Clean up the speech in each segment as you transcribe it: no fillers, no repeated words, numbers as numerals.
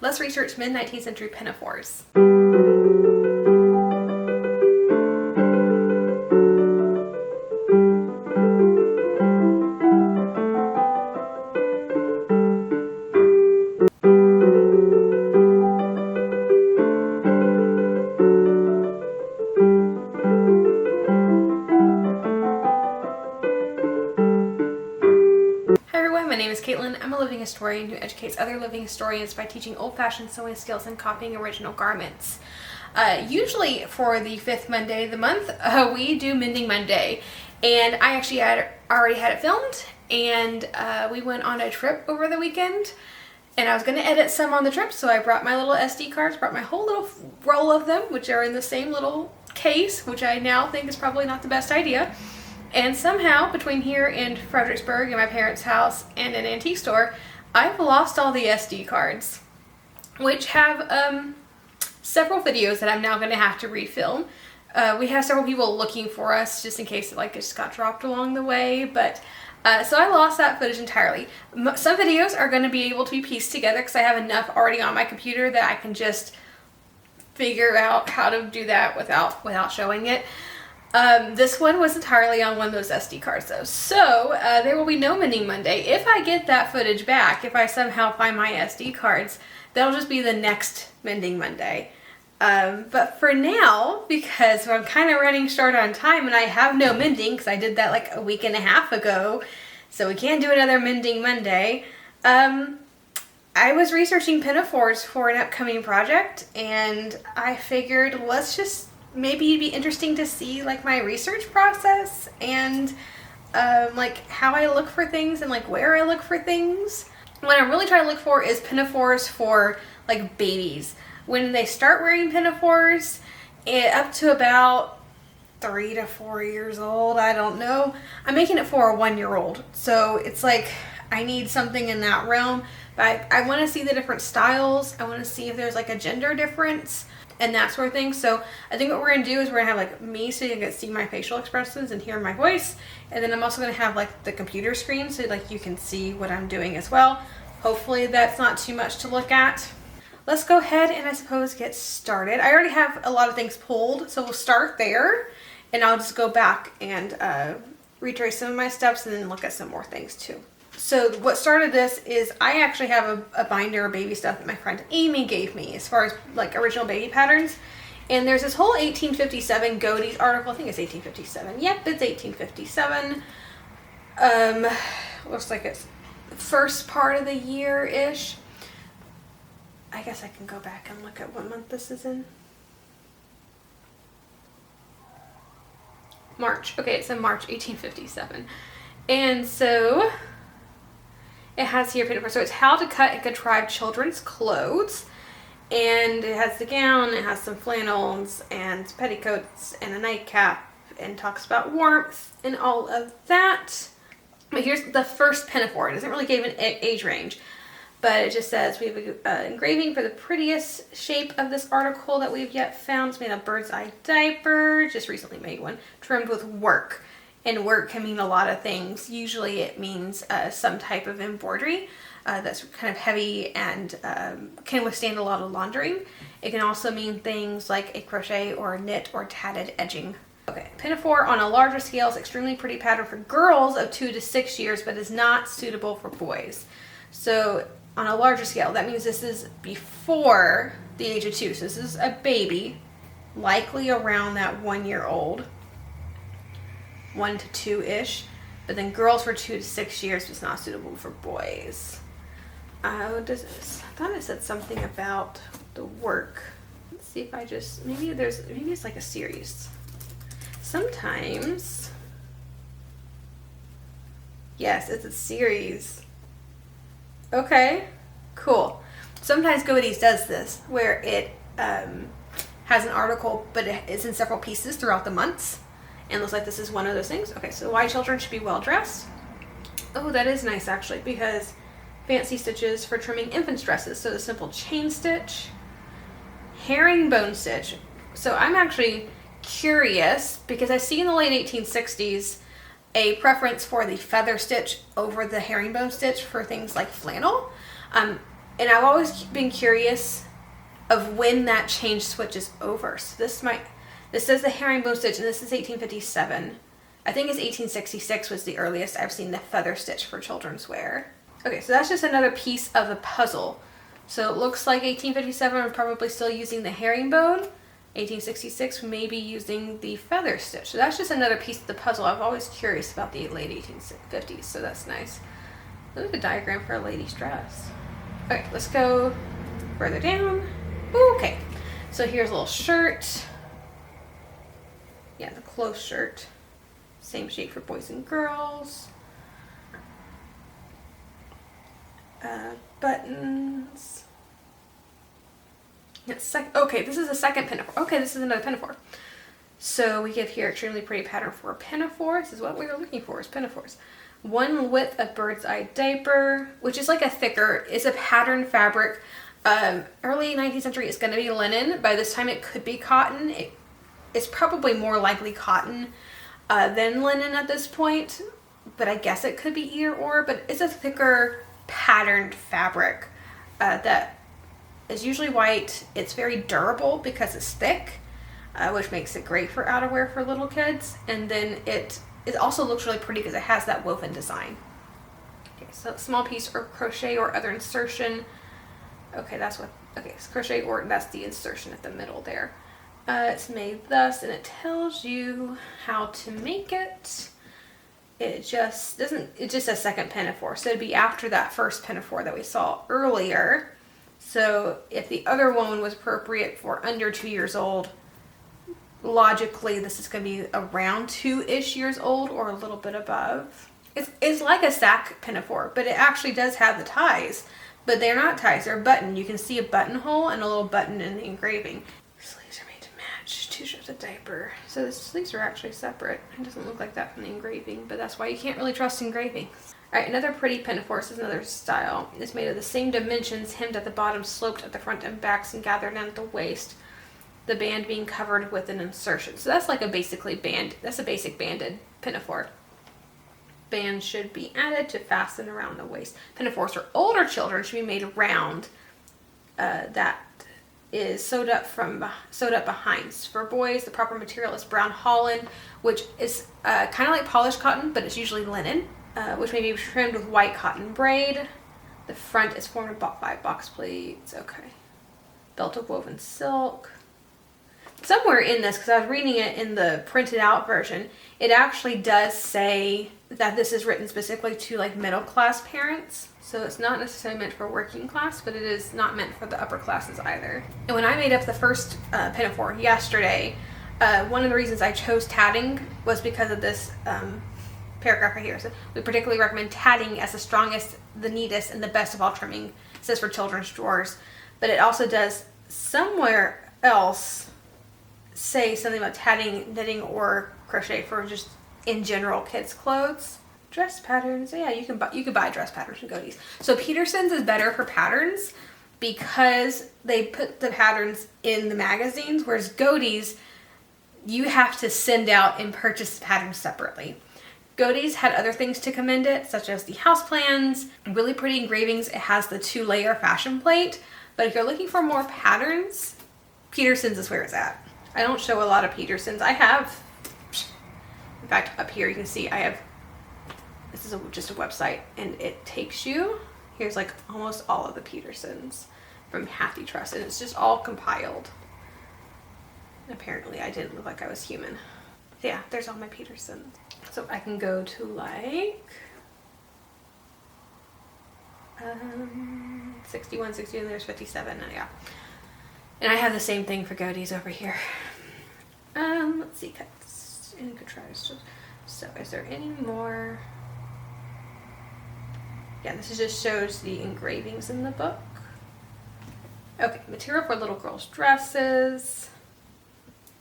Let's research mid-19th century pinafores. My name is Caitlin. I'm a living historian who educates other living historians by teaching old-fashioned sewing skills and copying original garments. Usually for the 5th Monday of the month, we do Mending Monday, and I actually already had it filmed, and we went on a trip over the weekend, and I was going to edit some on the trip, so I brought my little SD cards, brought my whole little roll of them, which are in the same little case, which I now think is probably not the best idea. And somehow, between here and Fredericksburg and my parents' house and an antique store, I've lost all the SD cards, which have several videos that I'm now going to have to refilm. We have several people looking for us just in case it just got dropped along the way, but so I lost that footage entirely. Some videos are going to be able to be pieced together because I have enough already on my computer that I can just figure out how to do that without showing it. This one was entirely on one of those SD cards though. So there will be no Mending Monday. If I get that footage back, if I somehow find my SD cards, that'll just be the next Mending Monday. But for now, because I'm kind of running short on time and I have no mending because I did that like a week and a half ago, so we can't do another Mending Monday, I was researching pinafores for an upcoming project, and I figured let's just maybe it'd be interesting to see like my research process and like how I look for things and like where I look for things. What I'm really trying to look for is pinafores for like babies. When they start wearing pinafores, up to about 3 to 4 years old, I don't know. I'm making it for a 1-year-old, so it's like I need something in that realm. But I want to see the different styles. I want to see if there's like a gender difference and that sort of thing. So I think what we're going to do is we're going to have like me so you can see my facial expressions and hear my voice. And then I'm also going to have like the computer screen so like you can see what I'm doing as well. Hopefully that's not too much to look at. Let's go ahead and I suppose get started. I already have a lot of things pulled, so we'll start there and I'll just go back and retrace some of my steps and then look at some more things too. So what started this is I actually have a binder of baby stuff that my friend Amy gave me as far as like original baby patterns. And there's this whole 1857 Godey's article. I think it's 1857. Yep, it's 1857. Looks like it's the first part of the year-ish. I guess I can go back and look at what month this is in. March. Okay, it's in March 1857. And so it has here pinafore. So it's how to cut and contrive children's clothes. And it has the gown, it has some flannels and petticoats and a nightcap and talks about warmth and all of that. But here's the first pinafore. It doesn't really give an age range, but it just says we have an engraving for the prettiest shape of this article that we've yet found. It's made of bird's eye diaper, just recently made one, trimmed with work. And work can mean a lot of things. Usually it means some type of embroidery that's kind of heavy and can withstand a lot of laundering. It can also mean things like a crochet or a knit or tatted edging. Okay, pinafore on a larger scale is extremely pretty pattern for girls of 2 to 6 years, but is not suitable for boys. So on a larger scale, that means this is before the age of 2. So this is a baby, likely around that 1-year-old. 1 to 2-ish, but then girls for 2 to 6 years is not suitable for boys. What does this? I thought it said something about the work. Let's see if I just maybe it's like a series. Sometimes, yes, it's a series. Okay, cool. Sometimes Godey's does this where it has an article, but it's in several pieces throughout the months. And looks like this is one of those things. Okay, so why children should be well dressed. Oh, that is nice actually, because fancy stitches for trimming infants' dresses. So the simple chain stitch, herringbone stitch. So I'm actually curious because I see in the late 1860s a preference for the feather stitch over the herringbone stitch for things like flannel. And I've always been curious of when that change switches over. So this says the herringbone stitch, and this is 1857. I think it's 1866 was the earliest I've seen the feather stitch for children's wear. Okay, so that's just another piece of the puzzle. So it looks like 1857 we're probably still using the herringbone. 1866 maybe using the feather stitch. So that's just another piece of the puzzle. I'm always curious about the late 1850s, so that's nice. Look at the diagram for a lady's dress. Okay, let's go further down. Okay, so here's a little shirt. Yeah, the close shirt. Same shape for boys and girls. Buttons. Okay, this is a second pinafore. Okay, this is another pinafore. So we give here extremely pretty pattern for a pinafore. This is what we were looking for, is pinafores. One width of bird's eye diaper, which is like a thicker, it's a pattern fabric. Early 19th century, it's going to be linen. By this time, it could be cotton. It's probably more likely cotton than linen at this point, but I guess it could be either or. But it's a thicker patterned fabric that is usually white. It's very durable because it's thick, which makes it great for outerwear for little kids. And then it also looks really pretty because it has that woven design. Okay, so small piece or crochet or other insertion. Okay, it's crochet, or that's the insertion at the middle there. It's made thus, and it tells you how to make it. It just says second pinafore, so it'd be after that first pinafore that we saw earlier. So if the other one was appropriate for under 2 years old, logically this is going to be around 2-ish years old or a little bit above. It's like a sack pinafore, but it actually does have the ties, but they're not ties, they're button. You can see a buttonhole and a little button in the engraving. Sleeves are made to match 2 strips of diaper. So the sleeves are actually separate. It doesn't look like that from the engraving, but that's why you can't really trust engraving. Alright, another pretty pinafore. This is another style. It's made of the same dimensions, hemmed at the bottom, sloped at the front and backs, and gathered down at the waist. The band being covered with an insertion. So that's like a basic banded pinafore. Band should be added to fasten around the waist. Pinafores for older children should be made round. That is sewed up behind. For boys, the proper material is brown holland, which is kind of like polished cotton, but it's usually linen, which may be trimmed with white cotton braid. The front is formed by box pleats. Okay. Belt of woven silk. Somewhere in this, because I was reading it in the printed out version, it actually does say that this is written specifically to like middle class parents. So it's not necessarily meant for working class, but it is not meant for the upper classes either. And when I made up the first pinafore yesterday, one of the reasons I chose tatting was because of this paragraph right here. So we particularly recommend tatting as the strongest, the neatest, and the best of all trimming. It says for children's drawers, but it also does somewhere else say something about tatting, knitting, or crochet for just in general kids' clothes. Dress patterns, yeah, you can buy dress patterns from Godey's. So Peterson's is better for patterns because they put the patterns in the magazines, whereas Godey's you have to send out and purchase patterns separately. Godey's had other things to commend it, such as the house plans, really pretty engravings. It has the 2-layer fashion plate, but if you're looking for more patterns, Peterson's is where it's at. I don't show a lot of Peterson's. I have, in fact, up here you can see I have, this is just a website, and it takes you, here's like almost all of the Peterson's from Hattie Trust, and it's just all compiled. Apparently I didn't look like I was human. Yeah, there's all my Peterson's. So I can go to like 61, 62, and there's 57, and yeah. And I have the same thing for Godey's over here. Let's see, cuts and contrives. So is there any more? Yeah, this just shows the engravings in the book. Okay, material for little girls' dresses.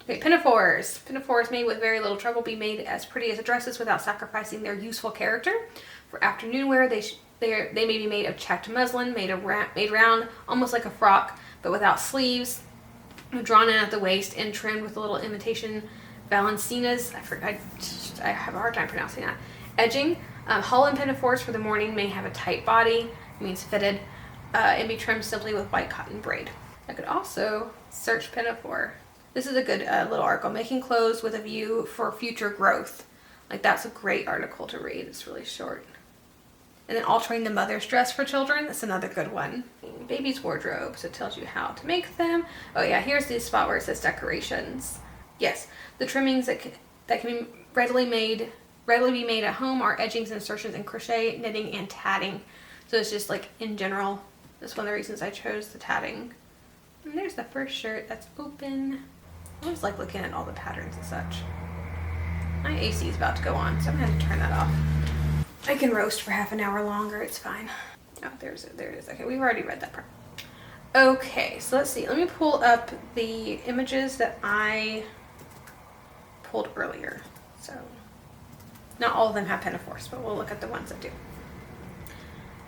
Okay, pinafores. Pinafores made with very little trouble be made as pretty as dresses without sacrificing their useful character. For afternoon wear, they may be made of checked muslin, made round, almost like a frock, but without sleeves, drawn in at the waist and trimmed with a little imitation Valenciennes. I have a hard time pronouncing that. Edging. Holland pinafores for the morning may have a tight body, it means fitted, and be trimmed simply with white cotton braid. I could also search pinafore. This is a good little article, making clothes with a view for future growth. Like, that's a great article to read. It's really short. And then altering the mother's dress for children. That's another good one. Baby's wardrobe. So it tells you how to make them. Oh yeah, here's the spot where it says decorations. Yes, the trimmings that can be readily be made at home are edgings, insertions, and crochet, knitting, and tatting. So it's just like in general. That's one of the reasons I chose the tatting. And there's the first shirt that's open. I always like looking at all the patterns and such. My AC is about to go on, so I'm going to turn that off. I can roast for half an hour longer, it's fine. Oh, there it is. Okay, we've already read that part. Okay, so let's see. Let me pull up the images that I pulled earlier. So, not all of them have pinafores, but we'll look at the ones that do.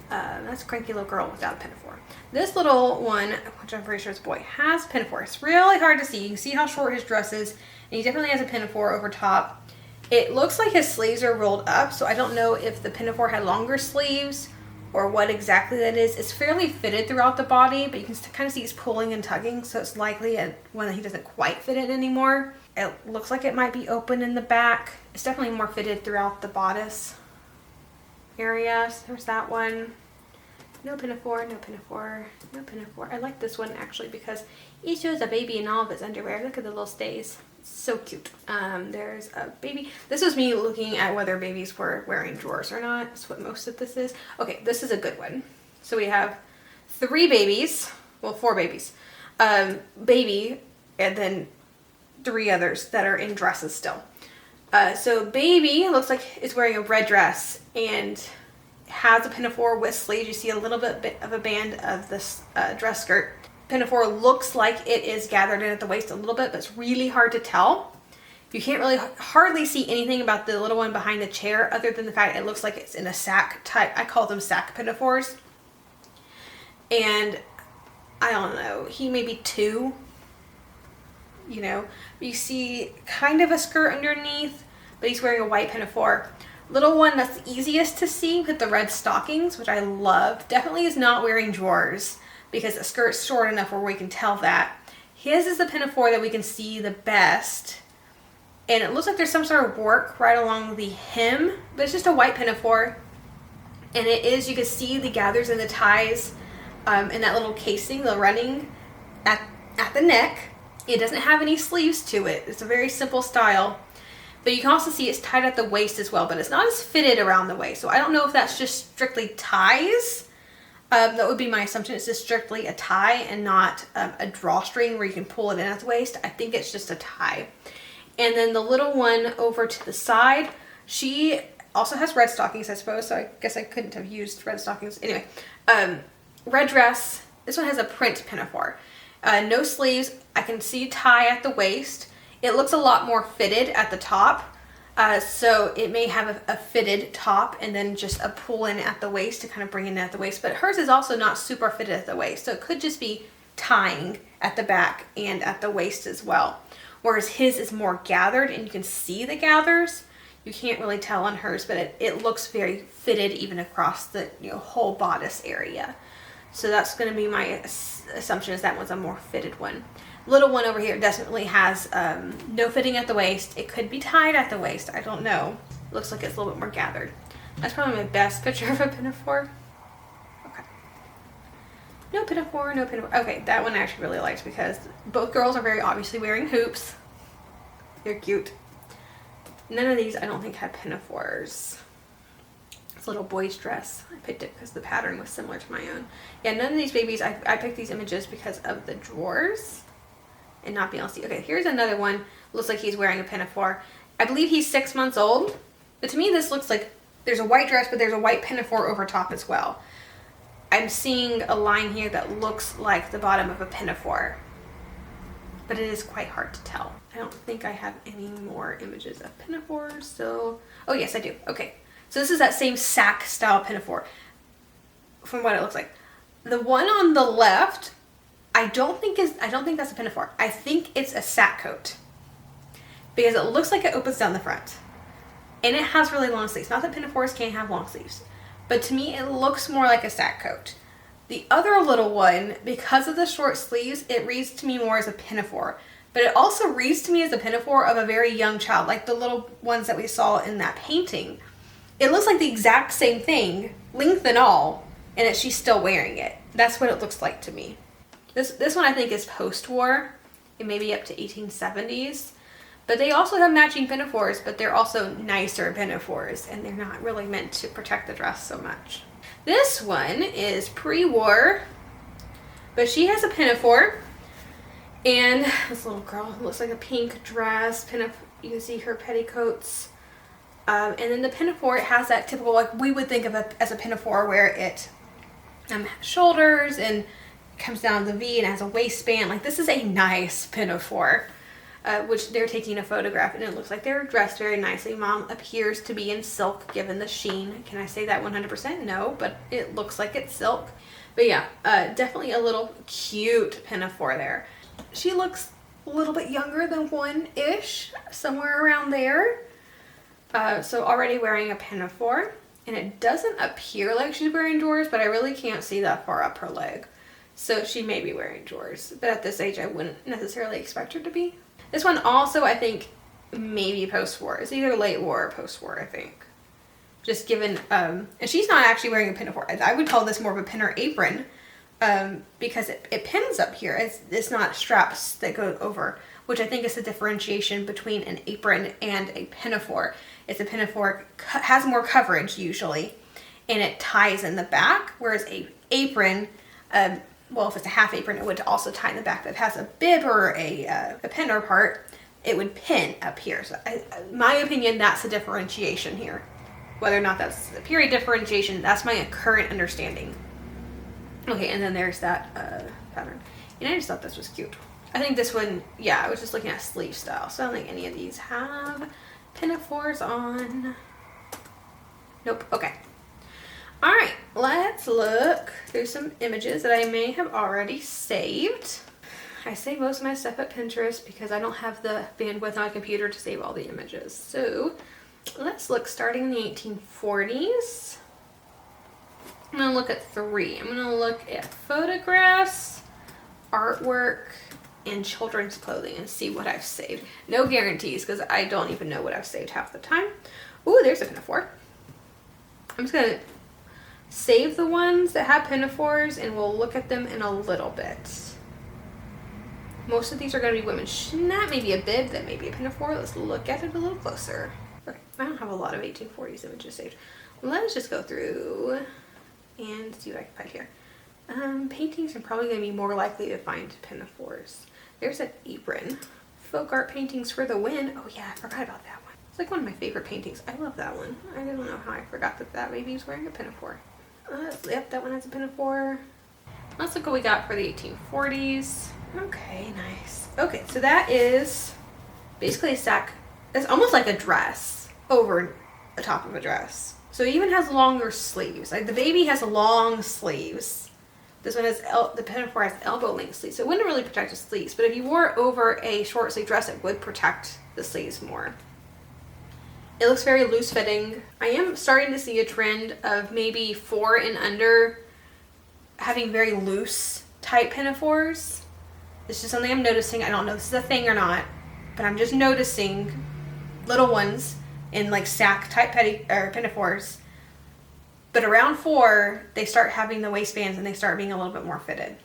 That's a cranky little girl without a pinafore. This little one, which I'm pretty sure is a boy, has pinafore. It's really hard to see. You can see how short his dress is, and he definitely has a pinafore over top. It looks like his sleeves are rolled up, so I don't know if the pinafore had longer sleeves or what exactly that is. It's fairly fitted throughout the body, but you can kind of see he's pulling and tugging, so it's likely one that he doesn't quite fit in anymore. It looks like it might be open in the back. It's definitely more fitted throughout the bodice area. So there's that one. No pinafore, no pinafore, no pinafore. I like this one actually because it shows a baby in all of its underwear. Look at the little stays. So cute. There's a baby. This was me looking at whether babies were wearing drawers or not. That's what most of this is. Okay, this is a good one. So we have 3 babies. Well, 4 babies. Baby, and then 3 others that are in dresses still. So baby looks like it's wearing a red dress and has a pinafore with sleeves. You see a little bit of a band of this dress skirt. Pinafore looks like it is gathered in at the waist a little bit, but it's really hard to tell. You can't really hardly see anything about the little one behind the chair other than the fact it looks like it's in a sack type. I call them sack pinafores. And I don't know, he may be 2. You know, you see kind of a skirt underneath, but he's wearing a white pinafore. Little one that's the easiest to see with the red stockings, which I love, definitely is not wearing drawers because the skirt's short enough where we can tell that. His is the pinafore that we can see the best. And it looks like there's some sort of work right along the hem, but it's just a white pinafore. And it is, you can see the gathers and the ties in that little casing, the running at the neck. It doesn't have any sleeves to it. It's a very simple style. But you can also see it's tied at the waist as well, but it's not as fitted around the waist. So I don't know if that's just strictly ties. That would be my assumption. It's just strictly a tie and not a drawstring where you can pull it in at the waist. I think it's just a tie. And then the little one over to the side, she also has red stockings, I suppose. So I guess I couldn't have used red stockings. Anyway, red dress. This one has a print pinafore. No sleeves. I can see tie at the waist. It looks a lot more fitted at the top. So it may have a fitted top and then just a pull in at the waist to kind of bring in at the waist. But hers is also not super fitted at the waist. So it could just be tying at the back and at the waist as well. Whereas his is more gathered and you can see the gathers. You can't really tell on hers, but it looks very fitted even across the whole bodice area. So that's going to be my assumption is that one's a more fitted one. Little one over here definitely has no fitting at the waist. It could be tied at the waist. I don't know. Looks like it's a little bit more gathered. That's probably my best picture of a pinafore. Okay. No pinafore, no pinafore. Okay, that one I actually really liked because both girls are very obviously wearing hoops. They're cute. None of these I don't think have pinafores. It's a little boy's dress. I picked it because the pattern was similar to my own. Yeah, none of these babies, I picked these images because of the drawers. And not being able to see. Okay, here's another one. Looks like he's wearing a pinafore. I believe he's 6 months old. But to me, this looks like there's a white dress, but there's a white pinafore over top as well. I'm seeing a line here that looks like the bottom of a pinafore. But it is quite hard to tell. I don't think I have any more images of pinafores. So, oh yes, I do. Okay, so this is that same sack style pinafore. From what it looks like. The one on the left, I don't think that's a pinafore. I think it's a sack coat because it looks like it opens down the front and it has really long sleeves. Not that pinafores can't have long sleeves, but to me it looks more like a sack coat. The other little one, because of the short sleeves, it reads to me more as a pinafore. But it also reads to me as a pinafore of a very young child, like the little ones that we saw in that painting. It looks like the exact same thing, length and all, and she's still wearing it. That's what it looks like to me. This one I think is post-war. It may be up to 1870s. But they also have matching pinafores, but they're also nicer pinafores, and they're not really meant to protect the dress so much. This one is pre-war, but she has a pinafore, and this little girl looks like a pink dress. You can see her petticoats, and then the pinafore, it has that typical, like we would think of it as a pinafore, where it has shoulders and comes down the V and has a waistband. Like, this is a nice pinafore. Which they're taking a photograph, and it looks like they're dressed very nicely. Mom appears to be in silk given the sheen. Can I say that 100%? No, but it looks like it's silk. But yeah, definitely a little cute pinafore there. She looks a little bit younger than one-ish, somewhere around there. So already wearing a pinafore, and it doesn't appear like she's wearing drawers, but I really can't see that far up her leg. So she may be wearing drawers, but at this age I wouldn't necessarily expect her to be. This one also, I think, maybe post-war. It's either late war or post-war, I think. Just given, and she's not actually wearing a pinafore. I would call this more of a pin or apron, because it pins up here. It's not straps that go over, which I think is the differentiation between an apron and a pinafore. It's a pinafore has more coverage usually, and it ties in the back, whereas a apron, well, if it's a half apron, it would also tie in the back. But if it has a bib or a pinner part, it would pin up here. So, my opinion, that's the differentiation here. Whether or not that's a period differentiation, that's my current understanding. Okay, and then there's that pattern. And I just thought this was cute. I think this one, yeah, I was just looking at sleeve style. So I don't think any of these have pinafores on. Nope, okay. All right, let's look through some images that I may have already saved. I save most of my stuff at Pinterest because I don't have the bandwidth on my computer to save all the images. So let's look starting in the 1840s. I'm gonna look at 3. I'm gonna look at photographs, artwork, and children's clothing and see what I've saved. No guarantees because I don't even know what I've saved half the time. Ooh, there's a pinafore. I'm just gonna save the ones that have pinafores, and we'll look at them in a little bit. Most of these are going to be women. That may be a bib, that may be a pinafore. Let's look at it a little closer. Okay, I don't have a lot of 1840s images saved. Let's just go through and see what I can find here. Paintings are probably going to be more likely to find pinafores. There's an apron. Folk art paintings for the win. Oh yeah, I forgot about that one. It's like one of my favorite paintings. I love that one. I don't know how I forgot that baby was wearing a pinafore. Yep, that one has a pinafore. Let's look what we got for the 1840s. Okay, nice. Okay, so that is basically a sack. It's almost like a dress over the top of a dress. So it even has longer sleeves. Like the baby has long sleeves. This one has, the pinafore has elbow length sleeves. So it wouldn't really protect the sleeves, but if you wore it over a short sleeve dress, it would protect the sleeves more. It looks very loose fitting. I am starting to see a trend of maybe 4 and under having very loose type pinafores. This is something I'm noticing. I don't know if this is a thing or not, but I'm just noticing little ones in like sack type pinafores. But around 4, they start having the waistbands and they start being a little bit more fitted.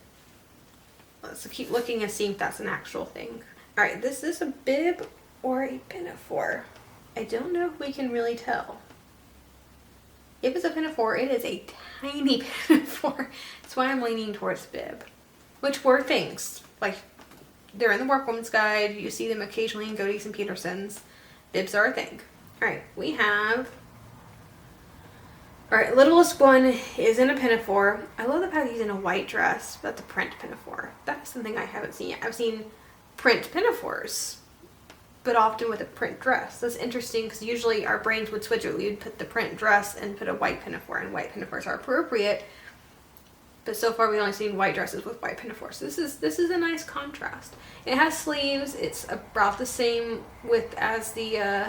Let's keep looking and see if that's an actual thing. All right, this is a bib or a pinafore. I don't know if we can really tell. If it's a pinafore, it is a tiny pinafore. That's why I'm leaning towards bib. Which were things. Like, they're in the Workwoman's Guide. You see them occasionally in Godey's and Peterson's. Bibs are a thing. Alright, we have... Alright, littlest one is in a pinafore. I love the fact he's in a white dress, but the print pinafore. That's something I haven't seen yet. I've seen print pinafores, but often with a print dress. That's interesting because usually our brains would switch it. We would put the print dress and put a white pinafore, and white pinafores are appropriate. But so far we've only seen white dresses with white pinafores. So this is a nice contrast. It has sleeves. It's about the same width as the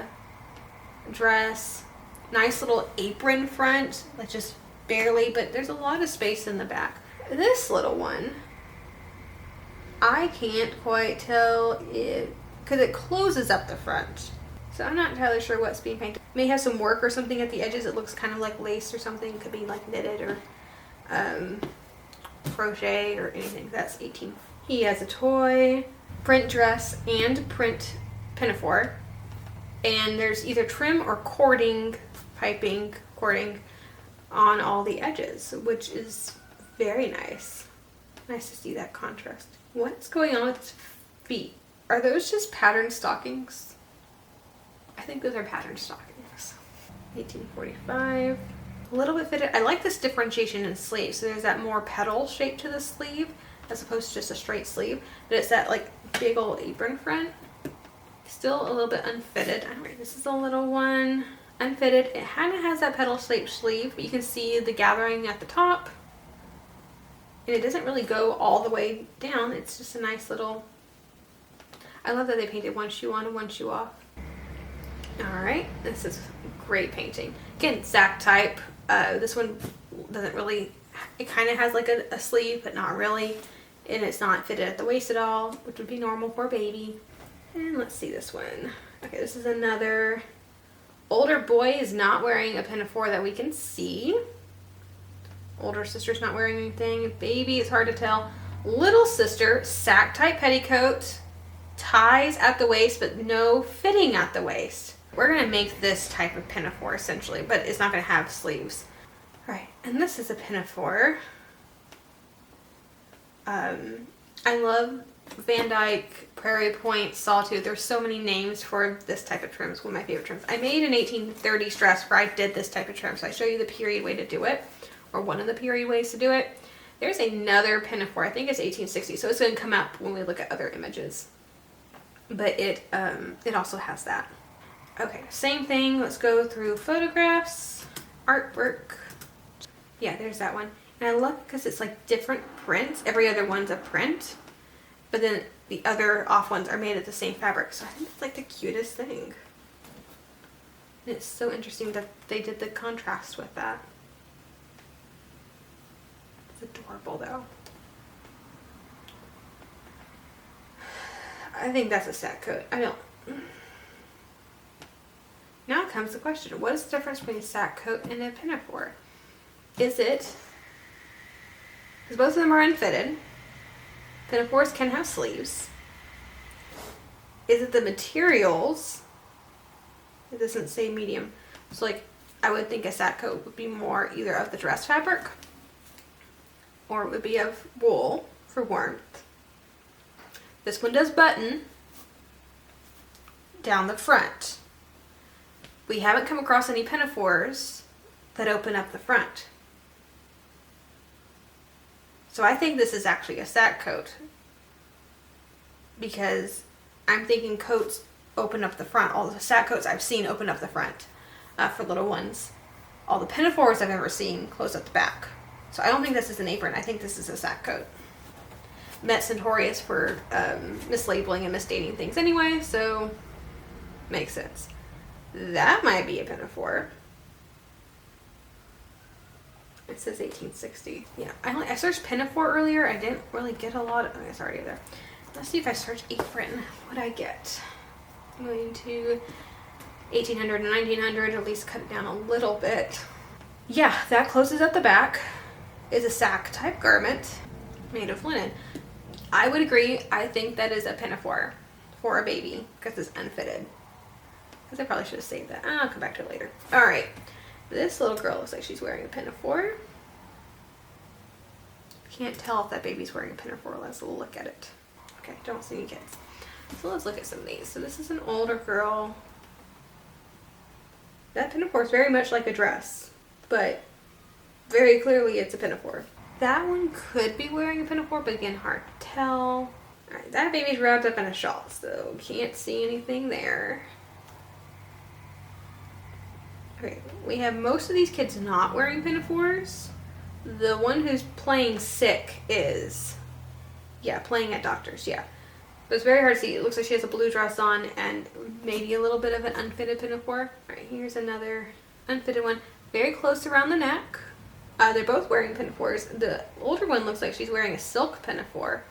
dress. Nice little apron front, like just barely, but there's a lot of space in the back. This little one, I can't quite tell it, because it closes up the front. So I'm not entirely sure what's being painted. It may have some work or something at the edges. It looks kind of like lace or something. It could be like knitted or crochet or anything. That's 18. He has a toy, print dress, and print pinafore. And there's either trim or cording, cording on all the edges, which is very nice. Nice to see that contrast. What's going on with his feet? Are those just patterned stockings? I think those are patterned stockings. 1845. A little bit fitted. I like this differentiation in sleeves. So there's that more petal shape to the sleeve as opposed to just a straight sleeve. But it's that like big old apron front. Still a little bit unfitted. Alright, this is a little one. Unfitted. It kind of has that petal shaped sleeve, but you can see the gathering at the top. And it doesn't really go all the way down. It's just a nice little... I love that they painted one shoe on and one shoe off. Alright, this is great painting. Again, sack type. This one doesn't really... It kind of has like a sleeve, but not really. And it's not fitted at the waist at all, which would be normal for a baby. And let's see this one. Okay, this is another... Older boy is not wearing a pinafore that we can see. Older sister's not wearing anything. Baby, it's hard to tell. Little sister, sack type petticoat, ties at the waist, but no fitting at the waist. We're gonna make this type of pinafore essentially, but it's not gonna have sleeves. All right, and this is a pinafore. I love Van Dyke, Prairie Point, Sawtooth. There's so many names for this type of trim. It's one of my favorite trims. I made an 1830s dress where I did this type of trim, so I show you the period way to do it, or one of the period ways to do it. There's another pinafore. I think it's 1860, so it's going to come up when we look at other images. But it also has that. Okay, same thing. Let's go through photographs, artwork. Yeah, there's that one. And I love it because it's like different prints. Every other one's a print. But then the other off ones are made of the same fabric. So I think it's like the cutest thing. And it's so interesting that they did the contrast with that. It's adorable though. I think that's a sack coat. I don't. Now comes the question. What is the difference between a sack coat and a pinafore? Is it... Because both of them are unfitted. Pinafores can have sleeves. Is it the materials? It doesn't say medium. So like, I would think a sack coat would be more either of the dress fabric or it would be of wool for warmth. This one does button down the front. We haven't come across any pinafores that open up the front. So I think this is actually a sack coat because I'm thinking coats open up the front. All the sack coats I've seen open up the front for little ones. All the pinafores I've ever seen close up the back. So I don't think this is an apron. I think this is a sack coat. Met's notorious for mislabeling and misdating things anyway, so makes sense. That might be a pinafore. It says 1860. Yeah, I searched pinafore earlier. I didn't really get a lot of... Oh, it's already there. Let's see if I search apron. What I get? I'm going to 1800 and 1900. At least cut it down a little bit. Yeah, that closes at the back. Is a sack type garment made of linen. I would agree. I think that is a pinafore for a baby because it's unfitted. Because I probably should have saved that. I'll come back to it later. All right. This little girl looks like she's wearing a pinafore. Can't tell if that baby's wearing a pinafore. Let's look at it. Okay, don't see any kids. So let's look at some of these. So this is an older girl. That pinafore is very much like a dress, but very clearly it's a pinafore. That one could be wearing a pinafore, but again, hard to tell. All right, that baby's wrapped up in a shawl, so can't see anything there. Okay, we have most of these kids not wearing pinafores. The one who's playing sick is, yeah, playing at doctor's, yeah. But it's very hard to see. It looks like she has a blue dress on and maybe a little bit of an unfitted pinafore. All right, here's another unfitted one. Very close around the neck. They're both wearing pinafores. The older one looks like she's wearing a silk pinafore.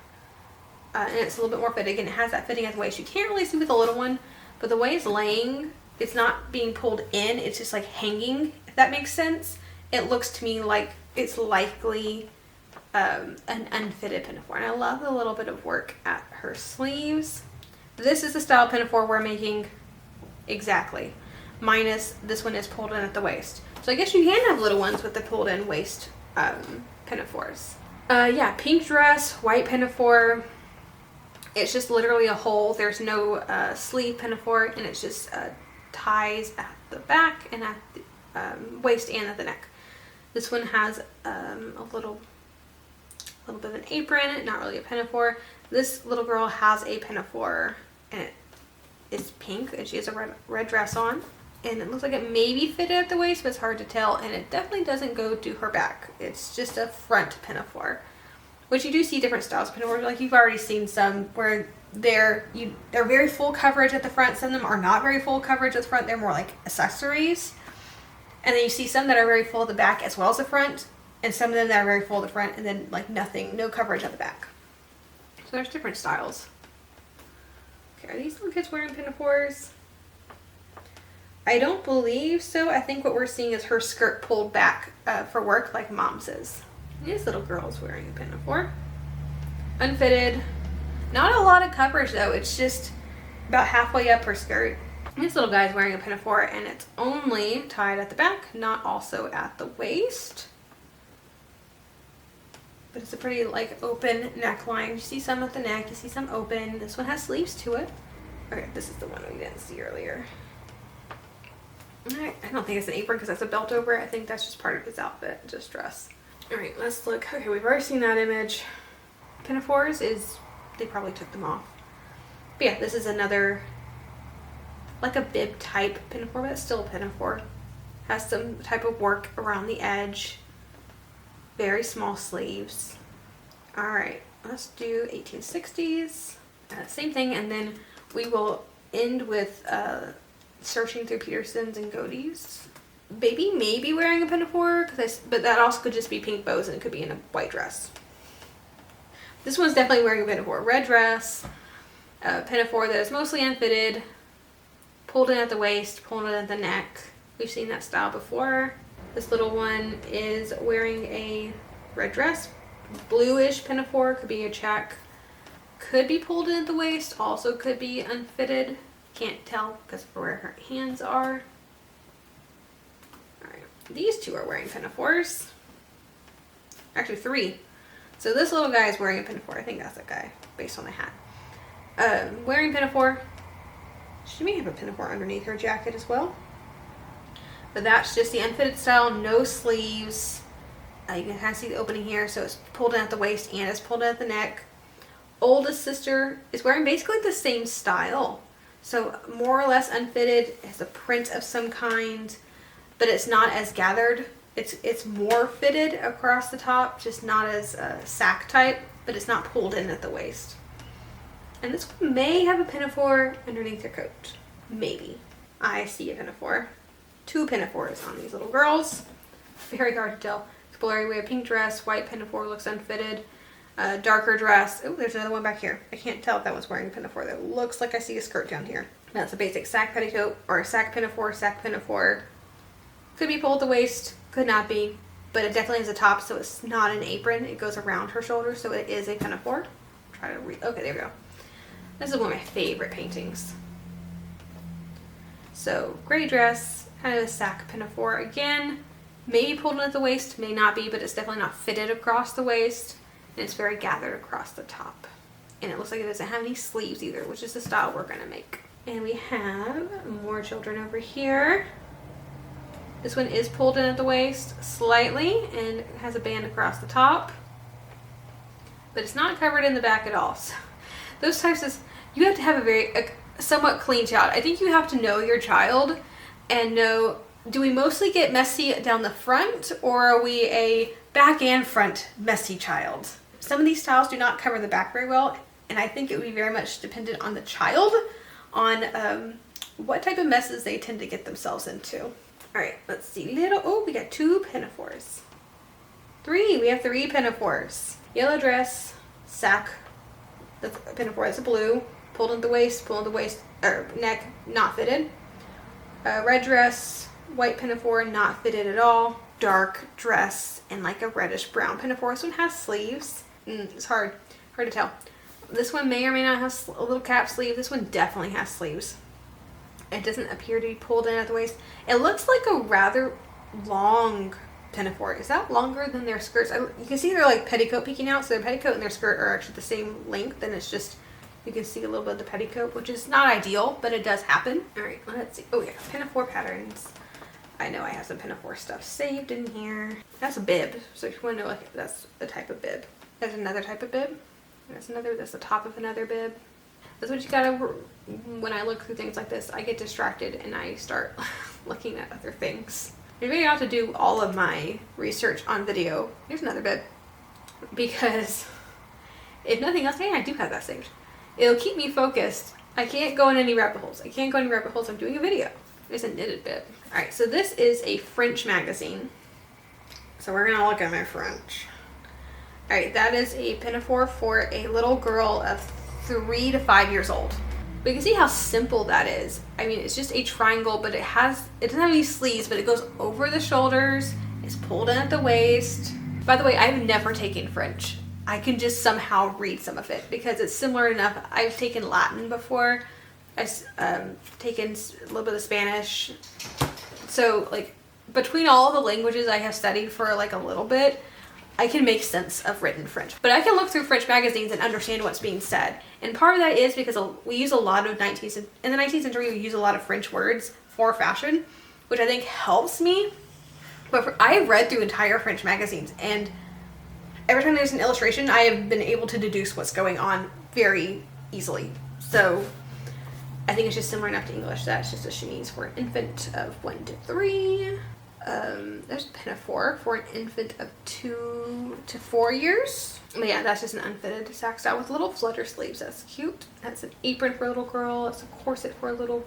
And it's a little bit more fitted. Again, it has that fitting at the waist. You can't really see with the little one, but the way it's laying, it's not being pulled in. It's just like hanging, if that makes sense. It looks to me like it's likely an unfitted pinafore. And I love the little bit of work at her sleeves. This is the style pinafore we're making exactly. Minus this one is pulled in at the waist. So I guess you can have little ones with the pulled in waist pinafores. Yeah, pink dress, white pinafore. It's just literally a hole. There's no sleeve pinafore, and it's just ties at the back and at the waist and at the neck. This one has a little bit of an apron, not really a pinafore. This little girl has a pinafore, and it is pink, and she has a red dress on. And it looks like it may be fitted at the waist, but it's hard to tell. And it definitely doesn't go to her back. It's just a front pinafore. Which you do see different styles of pinafore. Like you've already seen some where they're very full coverage at the front. Some of them are not very full coverage at the front. They're more like accessories. And then you see some that are very full at the back as well as the front. And some of them that are very full at the front and then like nothing, no coverage at the back. So there's different styles. Okay, are these little kids wearing pinafores? I don't believe so. I think what we're seeing is her skirt pulled back for work like Mom's is. This little girl's wearing a pinafore. Unfitted. Not a lot of coverage though. It's just about halfway up her skirt. This little guy's wearing a pinafore and it's only tied at the back, not also at the waist. But it's a pretty like open neckline. You see some at the neck, you see some open. This one has sleeves to it. Okay, this is the one we didn't see earlier. I don't think it's an apron because that's a belt over it. I think that's just part of his outfit, just dress. All right, let's look. Okay, we've already seen that image. Pinafores they probably took them off. But yeah, this is another, like a bib type pinafore, but it's still a pinafore. Has some type of work around the edge. Very small sleeves. All right, let's do 1860s. Same thing, and then we will end with searching through Petersons and Godey's. Baby may be wearing a pinafore, but that also could just be pink bows and it could be in a white dress. This one's definitely wearing a pinafore. Red dress, pinafore that is mostly unfitted, pulled in at the waist, pulled in at the neck. We've seen that style before. This little one is wearing a red dress, bluish pinafore, could be a check, could be pulled in at the waist, also could be unfitted. Can't tell because of where her hands are. Alright, these two are wearing pinafores. Actually, three. So this little guy is wearing a pinafore. I think that's the guy, based on the hat. Wearing pinafore. She may have a pinafore underneath her jacket as well. But that's just the unfitted style, no sleeves. You can kind of see the opening here, so it's pulled in at the waist and it's pulled in at the neck. Oldest sister is wearing basically the same style. So more or less unfitted, it has a print of some kind, but it's not as gathered. It's more fitted across the top, just not as sack type, but it's not pulled in at the waist. And this one may have a pinafore underneath your coat. Maybe. I see a pinafore. Two pinafores on these little girls. Very hard to tell. It's blurry. We have pink dress, white pinafore, looks unfitted. Darker dress. Oh, there's another one back here. I can't tell if that one's wearing a pinafore. That looks like I see a skirt down here. That's a basic sack petticoat or a sack pinafore, sack pinafore. Could be pulled at the waist, could not be, but it definitely has a top, so it's not an apron. It goes around her shoulders, so it is a pinafore. Try to read. Okay, there we go. This is one of my favorite paintings. So, gray dress, kind of a sack pinafore again. Maybe pulled in at the waist, may not be, but it's definitely not fitted across the waist. And it's very gathered across the top. And it looks like it doesn't have any sleeves either, which is the style we're going to make. And we have more children over here. This one is pulled in at the waist slightly and has a band across the top. But it's not covered in the back at all. So those types of, you have to have a somewhat clean child. I think you have to know your child and know, do we mostly get messy down the front, or are we a back and front messy child? Some of these styles do not cover the back very well, and I think it would be very much dependent on the child, on what type of messes they tend to get themselves into. All right, let's see. We got two pinafores. 3. We have 3 pinafores. Yellow dress, sack. The pinafore is blue. Pulled at the waist, or neck, not fitted. Red dress, white pinafore, not fitted at all. Dark dress and like a reddish brown pinafore. This one has sleeves. It's hard to tell. This one may or may not have a little cap sleeve. This one definitely has sleeves. It doesn't appear to be pulled in at the waist. It looks like a rather long pinafore. Is that longer than their skirts? You can see their like petticoat peeking out. So their petticoat and their skirt are actually the same length, and it's just, you can see a little bit of the petticoat, which is not ideal, but it does happen. All right, let's see. Oh yeah, pinafore patterns. I know I have some pinafore stuff saved in here. That's a bib. So if you want to know, like, that's a type of bib. There's another type of bib. That's the top of another bib. That's what you gotta, when I look through things like this, I get distracted and I start looking at other things. I figured out to do all of my research on video. Here's another bib. Because if nothing else, hey, I do have that saved. It'll keep me focused. I can't go in any rabbit holes. I'm doing a video. There's a knitted bib. Alright, so this is a French magazine. So we're gonna look at my French. Alright, that is a pinafore for a little girl of 3 to 5 years old. But you can see how simple that is. I mean, it's just a triangle, but it doesn't have any sleeves, but it goes over the shoulders. It's pulled in at the waist. By the way, I've never taken French. I can just somehow read some of it because it's similar enough. I've taken Latin before. I've taken a little bit of Spanish. So like between all the languages I have studied for like a little bit, I can make sense of written French. But I can look through French magazines and understand what's being said. And part of that is because we use a lot of in the 19th century, we use a lot of French words for fashion, which I think helps me. But I have read through entire French magazines, and every time there's an illustration, I have been able to deduce what's going on very easily. So I think it's just similar enough to English. That's just a chemise for an infant of 1 to 3. There's a pinafore for an infant of 2 to 4 years. But yeah, that's just an unfitted sack style with little flutter sleeves. That's cute. That's an apron for a little girl. That's a corset for a little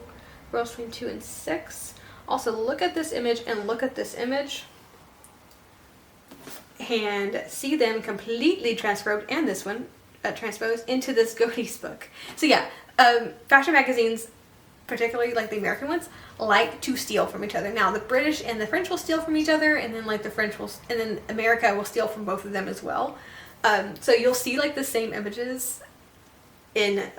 girl between 2 and 6. Also, look at this image and look at this image and see them completely transcribed, and this one transposed into this Godey's book. So yeah, fashion magazines, particularly like the American ones, like to steal from each other. Now the British and the French will steal from each other, and then like and then America will steal from both of them as well. So you'll see like the same images in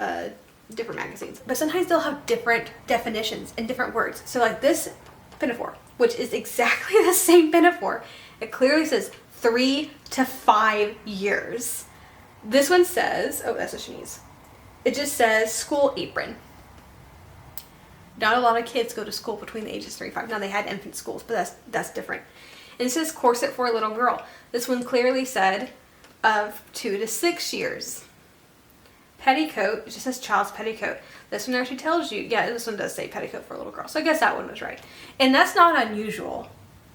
different magazines, but sometimes they'll have different definitions and different words. So like this pinafore, which is exactly the same pinafore, it clearly says 3 to 5 years. This one says, oh, that's a chemise. It just says school apron. Not a lot of kids go to school between the ages of 3 and 5. Now they had infant schools, but that's different. And it says corset for a little girl. This one clearly said of 2 to 6 years. Petticoat, it just says child's petticoat. This one actually tells you, yeah, this one does say petticoat for a little girl. So I guess that one was right. And that's not unusual.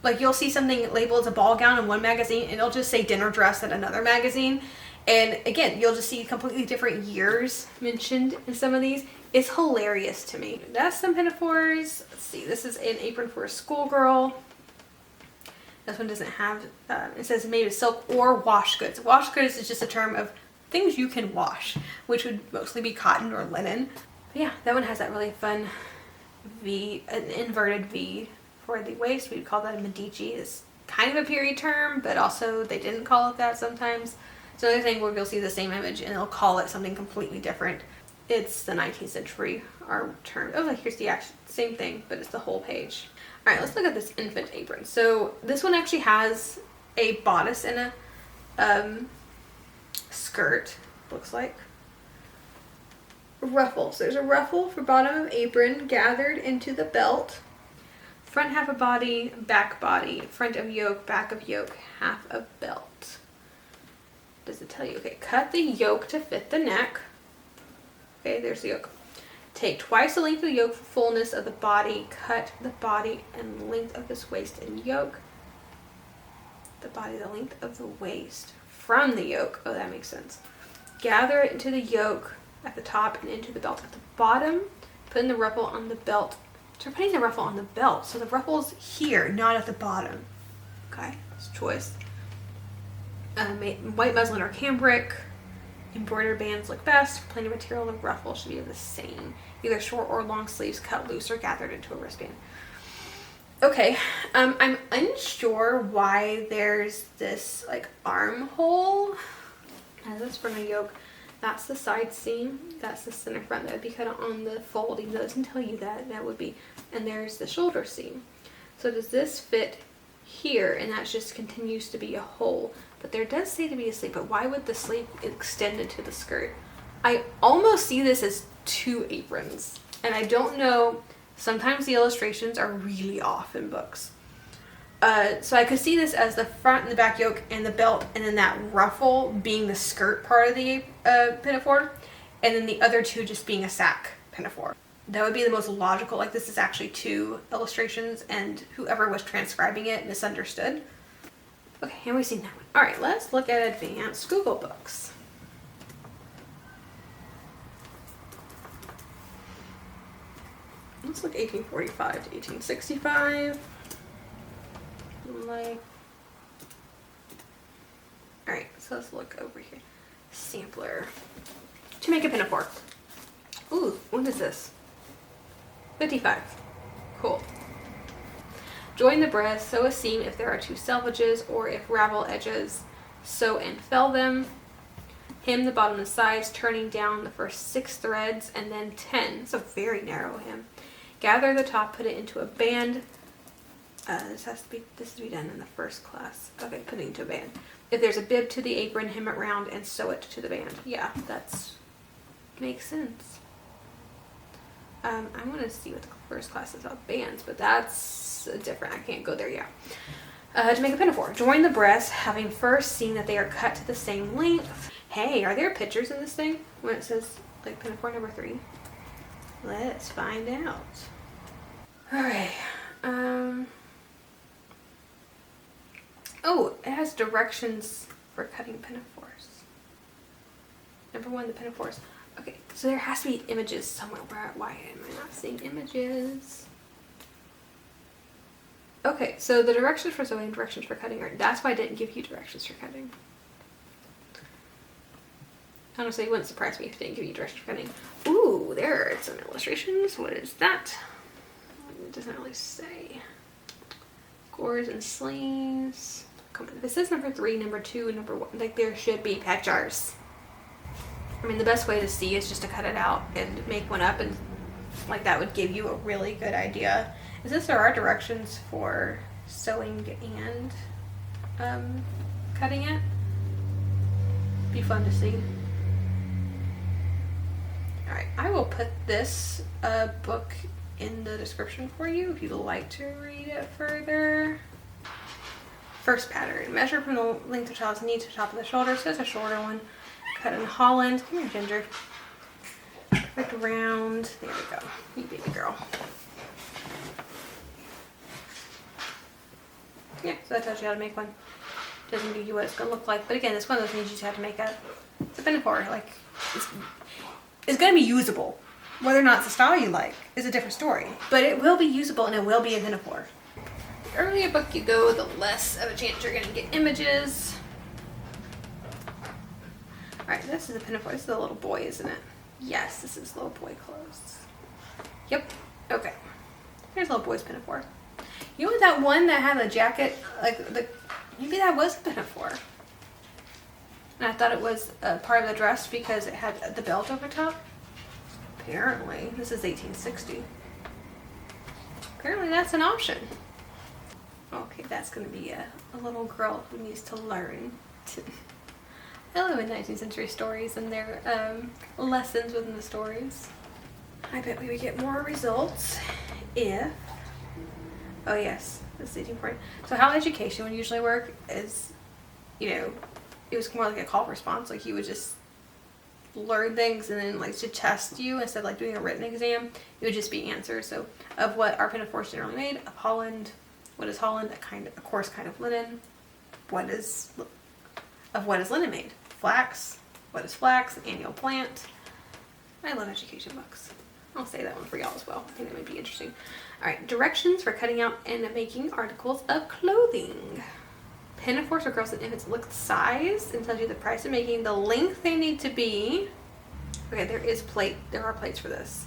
Like you'll see something labeled as a ball gown in one magazine, and it'll just say dinner dress in another magazine. And again, you'll just see completely different years mentioned in some of these. It's hilarious to me. That's some pinafores. Let's see, this is an apron for a schoolgirl. This one doesn't have, it says made of silk or wash goods. Wash goods is just a term of things you can wash, which would mostly be cotton or linen. But yeah, that one has that really fun V, an inverted V for the waist. We'd call that a Medici. It's kind of a period term, but also they didn't call it that sometimes. It's another thing where you'll see the same image and they'll call it something completely different. It's the 19th century, our term. Oh, here's the same thing, but it's the whole page. All right, let's look at this infant apron. So this one actually has a bodice and a skirt, looks like. Ruffles. There's a ruffle for bottom of apron gathered into the belt. Front half of body, back body, front of yoke, back of yoke, half of belt. Does it tell you? Okay, cut the yoke to fit the neck. Okay, there's the yoke. Take twice the length of the yoke for fullness of the body. Cut the body and length of this waist and yoke. The body, the length of the waist from the yoke. Oh, that makes sense. Gather it into the yoke at the top and into the belt at the bottom. Put in the ruffle on the belt. So we're putting the ruffle on the belt. So the ruffle's here, not at the bottom. Okay, it's choice. White muslin or cambric. Embroidered bands look best. Plain material, the ruffle should be the same. Either short or long sleeves cut loose or gathered into a wristband. Okay, I'm unsure why there's this like armhole. This front of yoke. That's the side seam. That's the center front. That would be cut on the fold. Even though it doesn't tell you that, that would be. And there's the shoulder seam. So does this fit here? And that just continues to be a hole. But there does seem to be a sleeve. But why would the sleeve extend into the skirt? I almost see this as two aprons. And I don't know. Sometimes the illustrations are really off in books. So I could see this as the front and the back yoke and the belt, and then that ruffle being the skirt part of the pinafore, and then the other two just being a sack pinafore. That would be the most logical. Like, this is actually two illustrations, and whoever was transcribing it misunderstood. Okay, and we've seen that one. All right, let's look at advanced Google books. Let's look 1845 to 1865. Like, all right, so let's look over here. Sampler to make a pinafore. Ooh, what is this? 55. Cool. Join the breast, sew a seam if there are two selvages, or if ravel edges, sew and fell them. Hem the bottom and sides, turning down the first 6 threads and then 10. It's a very narrow hem. Gather the top, put it into a band. This has to be done in the first class. Okay, putting into a band. If there's a bib to the apron, hem it round and sew it to the band. Yeah, that's makes sense. I want to see what the first class is about bands, but that's different. I can't go there yet. To make a pinafore, join the breasts, having first seen that they are cut to the same length. Hey, are there pictures in this thing when it says like pinafore number 3? Let's find out. All right. Oh, it has directions for cutting pinafores. Number 1, the pinafores. Okay, so there has to be images somewhere. Why am I not seeing images? Okay, so the directions for sewing, directions for cutting are. That's why I didn't give you directions for cutting. Honestly, it wouldn't surprise me if I didn't give you directions for cutting. Ooh, there are some illustrations. What is that? It doesn't really say. Gores and sleeves. Come on, if it says number 3, number 2, number 1, like there should be pictures. I mean, the best way to see is just to cut it out and make one up, and like that would give you a really good idea. Is this there are directions for sewing and cutting it? Be fun to see. All right, I will put this book in the description for you if you'd like to read it further. First pattern, measure from the length of child's knee to the top of the shoulder. So it's a shorter one. Cut in Holland. Come here, Ginger. Perfect round. There we go. You baby girl. Yeah, so that tells you how to make one. Doesn't give you what it's going to look like. But again, it's one of those things you just have to make a pinafore. Like, it's going to be usable. Whether or not it's the style you like is a different story. But it will be usable and it will be a pinafore. The earlier book you go, the less of a chance you're going to get images. Alright, this is a pinafore. This is a little boy, isn't it? Yes, this is little boy clothes. Yep. Okay. Here's little boy's pinafore. You know that one that had a jacket? Maybe that was a pinafore. And I thought it was a part of the dress because it had the belt over top. Apparently. This is 1860. Apparently that's an option. Okay, that's going to be a little girl who needs to learn to... I love 19th century stories and their lessons within the stories. I bet we would get more results if... Oh yes, this is 1840. So how education would usually work is, you know, it was more like a call response. Like you would just learn things and then like to test you instead of like doing a written exam. It would just be answers. So of what are pinafores generally made, of Holland, what is Holland, a coarse kind of linen. What is linen made? Flax. What is flax? Annual plant. I love education books. I'll say that one for y'all as well. I think that might be interesting. Alright, directions for cutting out and making articles of clothing. Pinafores for girls and infants. Look the size and tells you the price of making, the length they need to be. Okay, there are plates for this.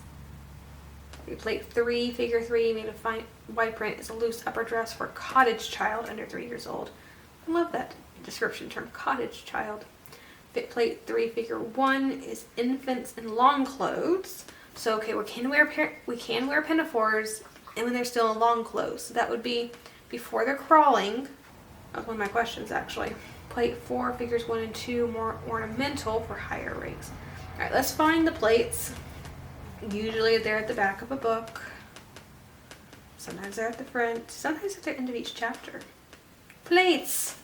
Plate 3, figure 3, made of fine white print, is a loose upper dress for a cottage child under 3 years old. I love that description term, cottage child. Plate 3, figure 1 is infants in long clothes. So okay, we can wear pinafores and when they're still in long clothes. So that would be before they're crawling. That was one of my questions actually. Plate 4, figures 1 and 2, more ornamental for higher ranks. All right, let's find the plates. Usually they're at the back of a book. Sometimes they're at the front. Sometimes at the end of each chapter. Plates.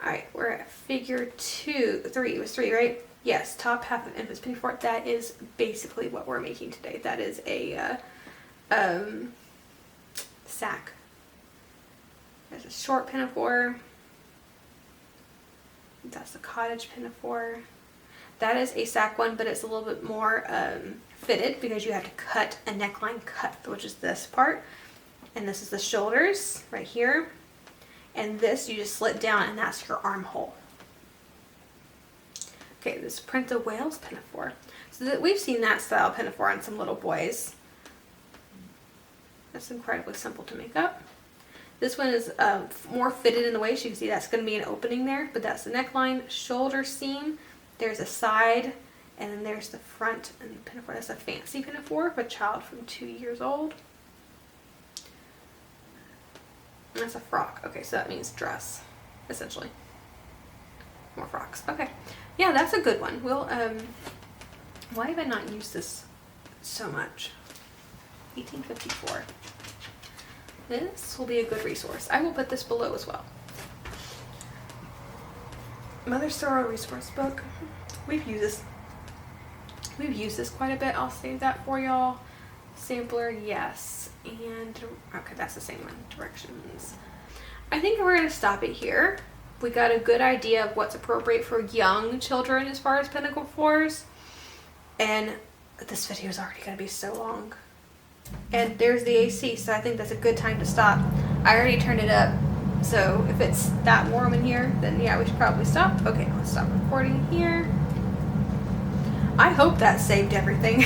All right, we're at figure 3. It was 3, right? Yes, top half of infant's pinafore. That is basically what we're making today. That is a sack. There's a short pinafore. That's the cottage pinafore. That is a sack one, but it's a little bit more fitted because you have to cut a neckline cut, which is this part. And this is the shoulders right here. And this you just slit down and that's your armhole. Okay, this Prince of Wales pinafore. So we've seen that style pinafore on some little boys. That's incredibly simple to make up. This one is more fitted in the waist. You can see that's going to be an opening there, but that's the neckline, shoulder seam. There's a side, and then there's the front and the pinafore. That's a fancy pinafore for a child from 2 years old. And that's a frock. Okay, so that means dress, essentially. More frocks. Okay. Yeah, that's a good one. We'll, why have I not used this so much? 1854. This will be a good resource. I will put this below as well. Mother's Thorough Resource Book. We've used this quite a bit. I'll save that for y'all. Sampler, yes. And okay, that's the same one. Directions. I think we're gonna stop it here. We got a good idea of what's appropriate for young children as far as pinafores. And this video is already gonna be so long. And there's the AC, so I think that's a good time to stop. I already turned it up. So if it's that warm in here, then yeah, we should probably stop. Okay, let's stop recording here. I hope that saved everything.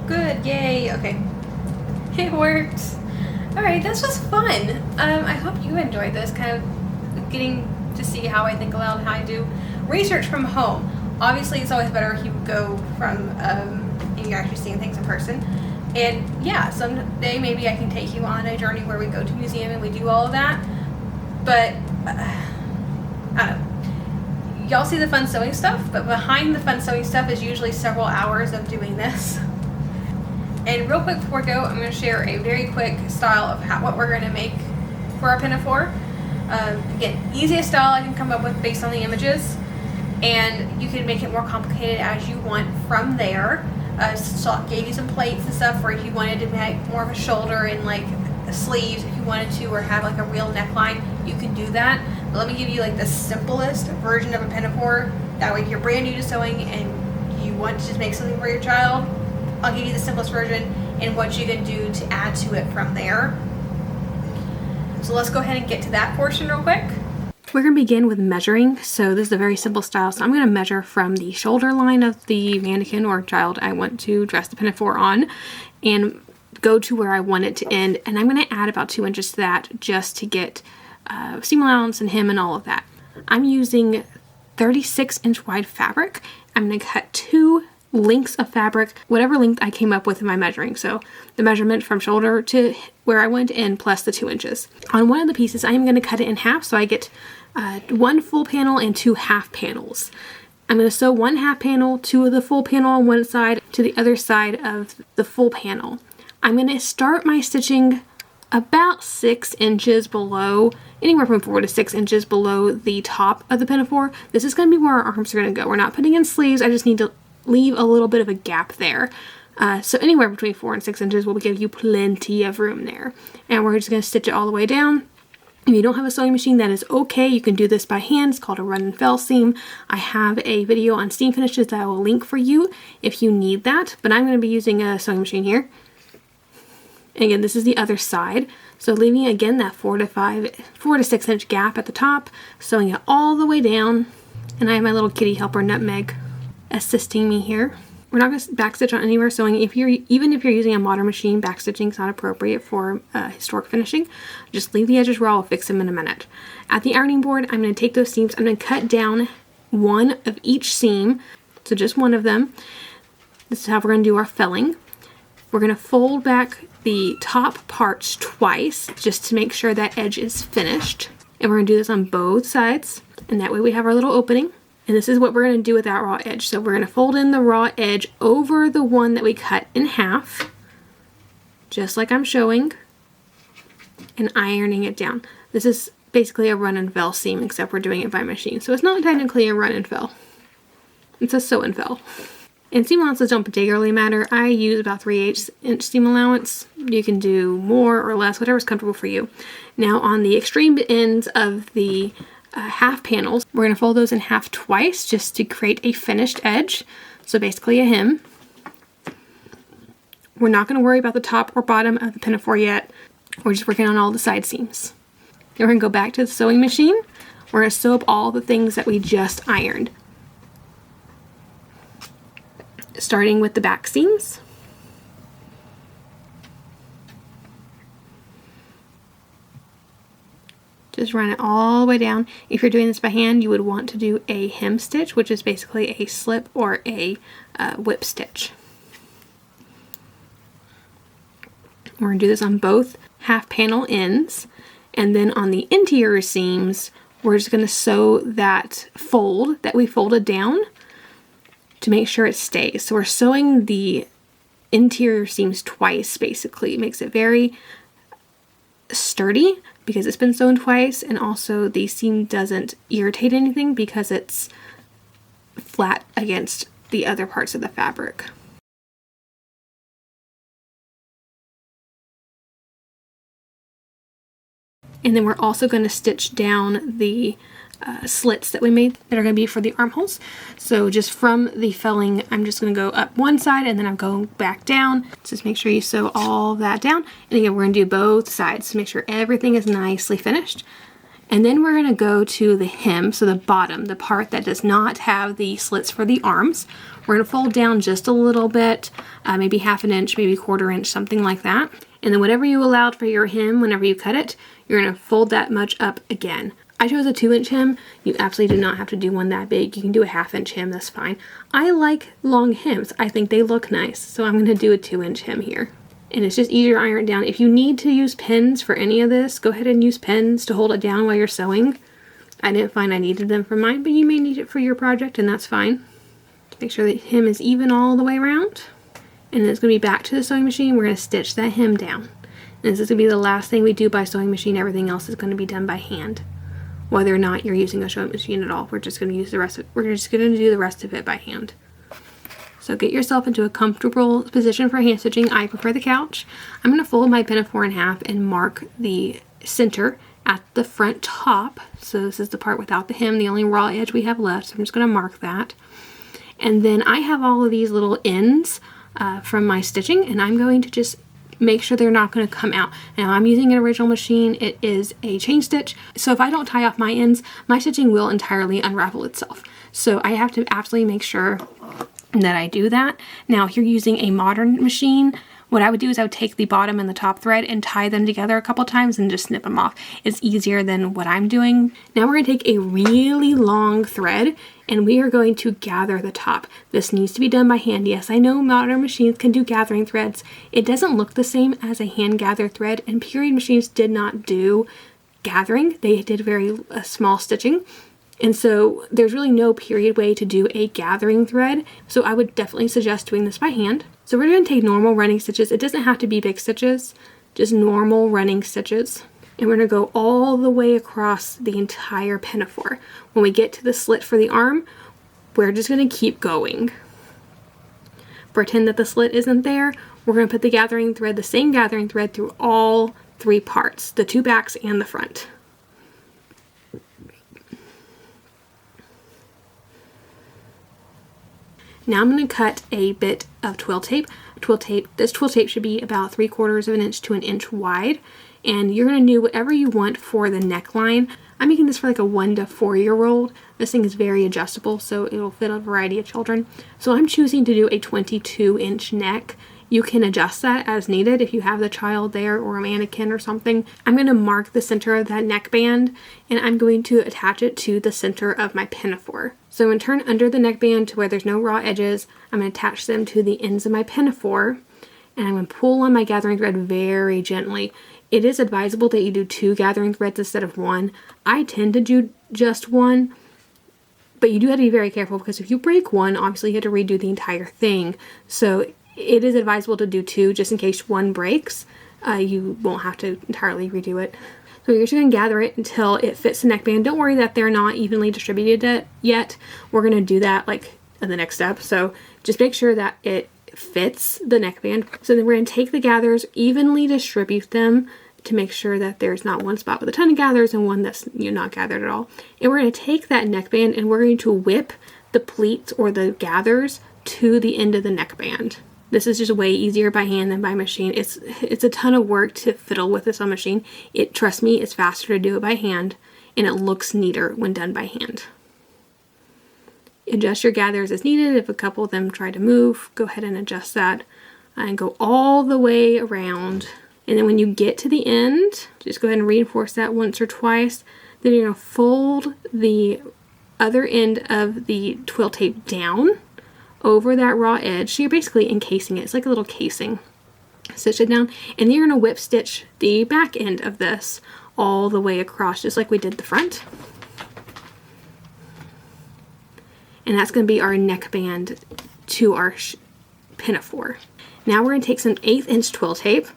Good, yay, okay. It worked. Alright, this was fun. I hope you enjoyed this, kind of getting to see how I think aloud and how I do research from home. Obviously, it's always better if you go from, and you're actually seeing things in person. And yeah, someday maybe I can take you on a journey where we go to a museum and we do all of that. But, I don't know. Y'all see the fun sewing stuff, but behind the fun sewing stuff is usually several hours of doing this. And real quick before we go, I'm going to share a very quick style of what we're going to make for our pinafore. Again, easiest style I can come up with based on the images. And you can make it more complicated as you want from there. So I gave you some plates and stuff for if you wanted to make more of a shoulder and like sleeves if you wanted to, or have like a real neckline, you can do that. But let me give you like the simplest version of a pinafore. That way if you're brand new to sewing and you want to just make something for your child, I'll give you the simplest version and what you can do to add to it from there. So let's go ahead and get to that portion real quick. We're going to begin with measuring. So this is a very simple style. So I'm going to measure from the shoulder line of the mannequin or child I want to dress the pinafore on and go to where I want it to end. And I'm going to add about 2 inches to that just to get seam allowance and hem and all of that. I'm using 36-inch wide fabric. I'm going to cut 2 lengths of fabric, whatever length I came up with in my measuring. So the measurement from shoulder to where I want to end plus the 2 inches. On one of the pieces, I am going to cut it in half so I get 1 full panel and 2 half panels. I'm going to sew 1 half panel to the full panel on one side to the other side of the full panel. I'm going to start my stitching about 6 inches below, anywhere from 4 to 6 inches below the top of the pinafore. This is going to be where our arms are going to go. We're not putting in sleeves. I just need to leave a little bit of a gap there. So anywhere between 4 and 6 inches will give you plenty of room there. And we're just going to stitch it all the way down. If you don't have a sewing machine, that is okay. You can do this by hand. It's called a run and fell seam. I have a video on steam finishes that I will link for you if you need that. But I'm going to be using a sewing machine here. And again, this is the other side. So leaving again that 4 to 6 inch gap at the top, sewing it all the way down, and I have my little kitty helper Nutmeg assisting me here. We're not going to backstitch on anywhere sewing. Even if you're using a modern machine, backstitching is not appropriate for historic finishing. Just leave the edges raw. I'll fix them in a minute. At the ironing board, I'm going to take those seams. I'm going to cut down one of each seam, so just one of them. This is how we're going to do our felling. We're going to fold back the top parts twice just to make sure that edge is finished. And we're going to do this on both sides, and that way we have our little opening. And this is what we're going to do with that raw edge. So we're going to fold in the raw edge over the one that we cut in half, just like I'm showing, and ironing it down. This is basically a run and fell seam, except we're doing it by machine. So it's not technically a run and fell. It's a sew and fell. And seam allowances don't particularly matter. I use about 3/8 inch seam allowance. You can do more or less, whatever's comfortable for you. Now on the extreme ends of the half panels, we're going to fold those in half twice just to create a finished edge. So basically a hem. We're not going to worry about the top or bottom of the pinafore yet. We're just working on all the side seams. Then we're going to go back to the sewing machine. We're going to sew up all the things that we just ironed. Starting with the back seams. Just run it all the way down. If you're doing this by hand, you would want to do a hem stitch, which is basically a slip or a whip stitch. We're going to do this on both half panel ends, and then on the interior seams, we're just going to sew that fold that we folded down to make sure it stays. So we're sewing the interior seams twice, basically. It makes it very sturdy because it's been sewn twice, and also the seam doesn't irritate anything because it's flat against the other parts of the fabric. And then we're also going to stitch down the slits that we made that are going to be for the armholes. So just from the felling, I'm just going to go up one side and then I'm going back down. Just make sure you sew all that down. And again, we're going to do both sides to make sure everything is nicely finished. And then we're going to go to the hem, so the bottom, the part that does not have the slits for the arms. We're going to fold down just a little bit, maybe 1/2 inch, maybe 1/4 inch, something like that. And then whatever you allowed for your hem whenever you cut it, you're going to fold that much up again. I chose a 2-inch hem. You absolutely do not have to do one that big. You can do a 1/2 inch hem, that's fine. I like long hems. I think they look nice, so I'm going to do a 2-inch hem here. And it's just easier to iron it down. If you need to use pins for any of this, go ahead and use pins to hold it down while you're sewing. I didn't find I needed them for mine, but you may need it for your project, and that's fine. Make sure the hem is even all the way around. And then it's going to be back to the sewing machine. We're going to stitch that hem down. And this is going to be the last thing we do by sewing machine. Everything else is going to be done by hand. Whether or not you're using a sewing machine at all, we're just going to use the rest of it. We're just going to do the rest of it by hand. So get yourself into a comfortable position for hand stitching. I prefer the couch. I'm going to fold my pinafore in half and mark the center at the front top. So this is the part without the hem, the only raw edge we have left. So I'm just going to mark that. And then I have all of these little ends from my stitching, and I'm going to just make sure they're not going to come out. Now I'm using an original machine. It is a chain stitch, so if I don't tie off my ends, my stitching will entirely unravel itself. So I have to absolutely make sure that I do that. Now if you're using a modern machine, what I would do is I would take the bottom and the top thread and tie them together a couple times and just snip them off. It's easier than what I'm doing. Now we're going to take a really long thread and we are going to gather the top. This needs to be done by hand. Yes, I know modern machines can do gathering threads. It doesn't look the same as a hand gathered thread, and period machines did not do gathering. They did very small stitching. And so there's really no period way to do a gathering thread. So I would definitely suggest doing this by hand. So we're going to take normal running stitches. It doesn't have to be big stitches, just normal running stitches. And we're going to go all the way across the entire pinafore. When we get to the slit for the arm, we're just going to keep going. Pretend that the slit isn't there. We're going to put the gathering thread, the same gathering thread, through all 3 parts, the 2 backs and the front. Now I'm going to cut a bit of twill tape. This twill tape should be about 3/4 of an inch to an inch wide. And you're going to do whatever you want for the neckline. I'm making this for like a 1 to 4 year old. This thing is very adjustable, so it'll fit a variety of children. So I'm choosing to do a 22-inch neck. You can adjust that as needed if you have the child there or a mannequin or something. I'm going to mark the center of that neckband, and I'm going to attach it to the center of my pinafore. So I'm going to turn under the neckband to where there's no raw edges. I'm going to attach them to the ends of my pinafore, and I'm going to pull on my gathering thread very gently. It is advisable that you do 2 gathering threads instead of 1. I tend to do just 1, but you do have to be very careful because if you break 1, obviously you have to redo the entire thing. So it is advisable to do 2 just in case 1 breaks. You won't have to entirely redo it. So you're just going to gather it until it fits the neckband. Don't worry that they're not evenly distributed yet. We're going to do that like in the next step. So just make sure that it fits the neckband. So then we're going to take the gathers, evenly distribute them to make sure that there's not one spot with a ton of gathers and one that's not gathered at all. And we're going to take that neckband and we're going to whip the pleats or the gathers to the end of the neckband. This is just way easier by hand than by machine. It's a ton of work to fiddle with this on machine. Trust me, it's faster to do it by hand, and it looks neater when done by hand. Adjust your gathers as needed. If a couple of them try to move, go ahead and adjust that and go all the way around. And then when you get to the end, just go ahead and reinforce that once or twice. Then you're going to fold the other end of the twill tape down over that raw edge. So you're basically encasing it. It's like a little casing. Stitch it down, and then you're going to whip stitch the back end of this all the way across, just like we did the front. And that's going to be our neckband to our pinafore. Now we're going to take some 1/8 inch twill tape,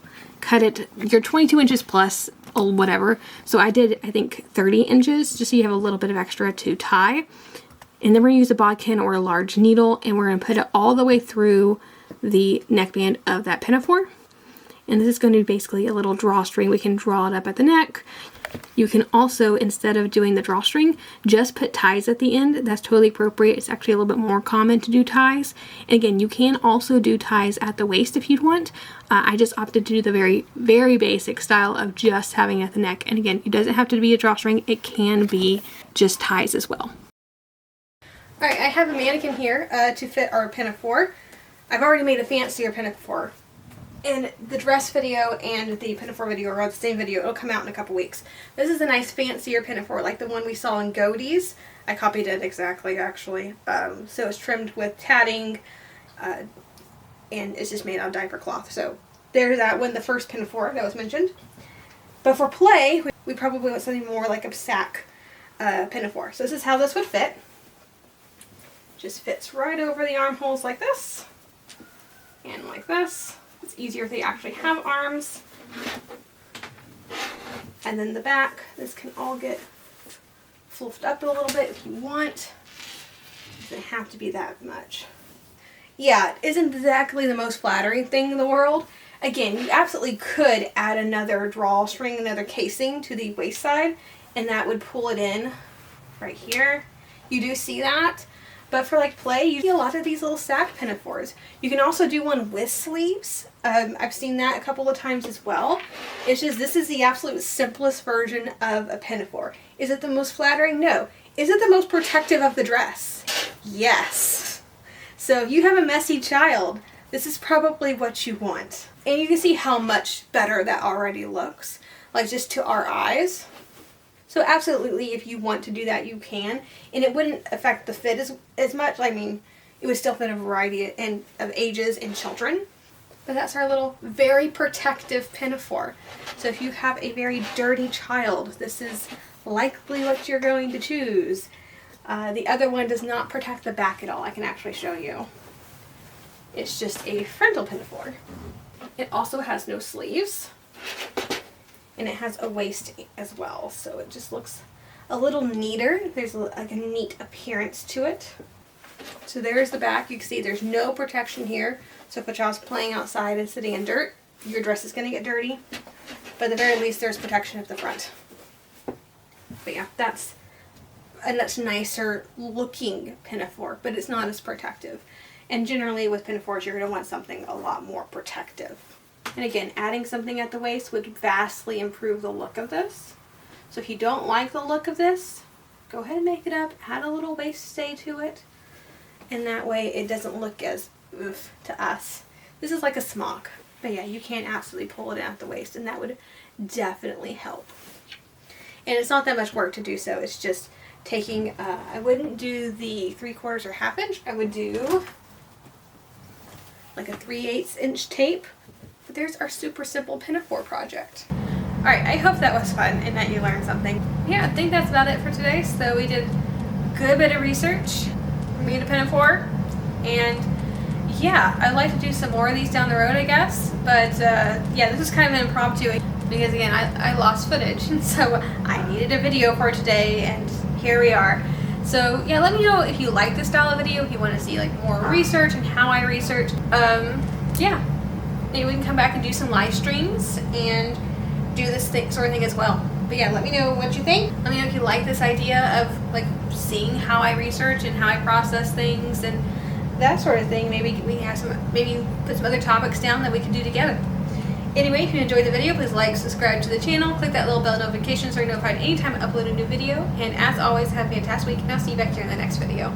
cut it, your 22 inches plus or whatever. So I did, I think, 30 inches, just so you have a little bit of extra to tie. And then we're going to use a bodkin or a large needle, and we're going to put it all the way through the neckband of that pinafore. And this is going to be basically a little drawstring. We can draw it up at the neck. You can also, instead of doing the drawstring, just put ties at the end. That's totally appropriate. It's actually a little bit more common to do ties. And again, you can also do ties at the waist if you'd want. I just opted to do the very, very basic style of just having it at the neck. And again, it doesn't have to be a drawstring. It can be just ties as well. Alright, I have a mannequin here to fit our pinafore. I've already made a fancier pinafore. And the dress video and the pinafore video are the same video. It'll come out in a couple weeks. This is a nice fancier pinafore, like the one we saw in Godey's. I copied it exactly, actually. So it's trimmed with tatting, and it's just made out of diaper cloth. So there's that one, the first pinafore that was mentioned. But for play, we probably want something more like a sack pinafore. So this is how this would fit. Just fits right over the armholes like this, and like this. It's easier if they actually have arms. And then the back, this can all get fluffed up a little bit if you want. It doesn't have to be that much. Yeah, it isn't exactly the most flattering thing in the world. Again, you absolutely could add another drawstring, another casing to the waist side, and that would pull it in right here. You do see that. But for like play, you see a lot of these little sack pinafores. You can also do one with sleeves. I've seen that a couple of times as well. It's just, this is the absolute simplest version of a pinafore. Is it the most flattering? No. Is it the most protective of the dress? Yes. So if you have a messy child, this is probably what you want. And you can see how much better that already looks, like just to our eyes. So absolutely, if you want to do that, you can. And it wouldn't affect the fit as much. I mean, it would still fit a variety of ages and children. But that's our little very protective pinafore. So if you have a very dirty child, this is likely what you're going to choose. The other one does not protect the back at all. I can actually show you. It's just a frontal pinafore. It also has no sleeves. And it has a waist as well, so it just looks a little neater. There's like a neat appearance to it. So there's the back. You can see there's no protection here. So if a child's playing outside and sitting in dirt, your dress is going to get dirty. But at the very least, there's protection at the front. But yeah, that's a much nicer looking pinafore, but it's not as protective. And generally with pinafores, you're going to want something a lot more protective. And again, adding something at the waist would vastly improve the look of this. So if you don't like the look of this, go ahead and make it up, add a little waist stay to it, and that way it doesn't look as oof to us. This is like a smock, but yeah, you can absolutely pull it in at the waist, and that would definitely help. And it's not that much work to do so. It's just taking, I wouldn't do the 3/4 or 1/2 inch. I would do like a 3/8 inch tape. But there's our super simple pinafore project. Alright, I hope that was fun and that you learned something. Yeah, I think that's about it for today. So we did a good bit of research. We made a pinafore. And yeah, I'd like to do some more of these down the road, I guess. But yeah, this is kind of an impromptu because again, I lost footage. And so I needed a video for today, and here we are. So yeah, let me know if you like this style of video, if you want to see like more research and how I research. Yeah, maybe we can come back and do some live streams and do this sort of thing as well. But yeah, let me know what you think. Let me know if you like this idea of like seeing how I research and how I process things and that sort of thing. Maybe we can have maybe put some other topics down that we can do together. Anyway, if you enjoyed the video, please like, subscribe to the channel, click that little bell notification so you're notified anytime I upload a new video. And as always, have a fantastic week, and I'll see you back here in the next video.